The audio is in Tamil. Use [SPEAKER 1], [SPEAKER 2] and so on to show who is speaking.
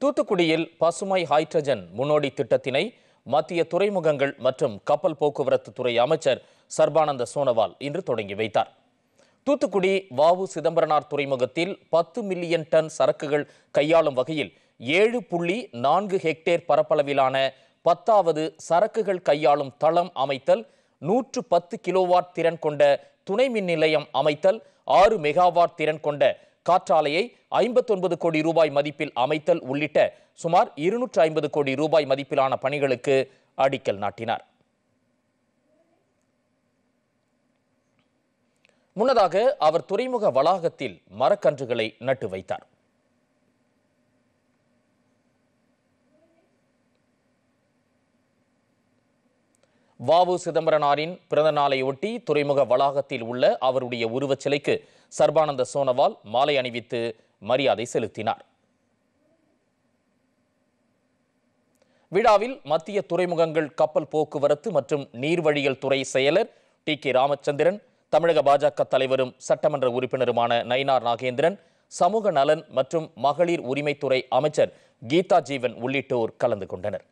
[SPEAKER 1] தூத்துக்குடியில் பசுமை ஹைட்ரஜன் முன்னோடி திட்டத்தினை மத்திய துறைமுகங்கள் மற்றும் கப்பல் போக்குவரத்து துறை அமைச்சர் சர்பானந்த சோனோவால் இன்று தொடங்கி வைத்தார். தூத்துக்குடி வ.உ. சிதம்பரனார் துறைமுகத்தில் 10 மில்லியன் டன் சரக்குகள் கையாளும் வகையில் 7.4 ஹெக்டேர் பரப்பளவிலான 10வது சரக்குகள் கையாளும் தளம் அமைத்தல், 110 கிலோவாட் திறன் கொண்ட துணை மின் நிலையம் அமைத்தல், 6 மெகாவாட் திறன் கொண்ட காற்றாலையை 59 கோடி ரூபாய் மதிப்பில் அமைத்தல் உள்ளிட்ட சுமார் 250 கோடி ரூபாய் மதிப்பிலான பணிகளுக்கு அடிக்கல் நாட்டினார். முன்னதாக அவர் துறைமுக வளாகத்தில் மரக்கன்றுகளை நட்டு வைத்தார். வ.உ. சிதம்பரனாரின் பிறந்த நாளையொட்டி துறைமுக வளாகத்தில் உள்ள அவருடைய உருவச் சிலைக்கு சர்பானந்த சோனோவால் மாலை அணிவித்து மரியாதை செலுத்தினார். விழாவில் மத்திய துறைமுகங்கள் கப்பல் போக்குவரத்து மற்றும் நீர்வழிகள் துறை செயலர் டி.கே. ராமச்சந்திரன், தமிழக பாஜக தலைவரும் சட்டமன்ற உறுப்பினருமான நயினார் நாகேந்திரன், சமூக நலன் மற்றும் மகளிர் உரிமைத்துறை அமைச்சர் கீதா ஜீவன் உள்ளிட்டோர் கலந்து கொண்டனர்.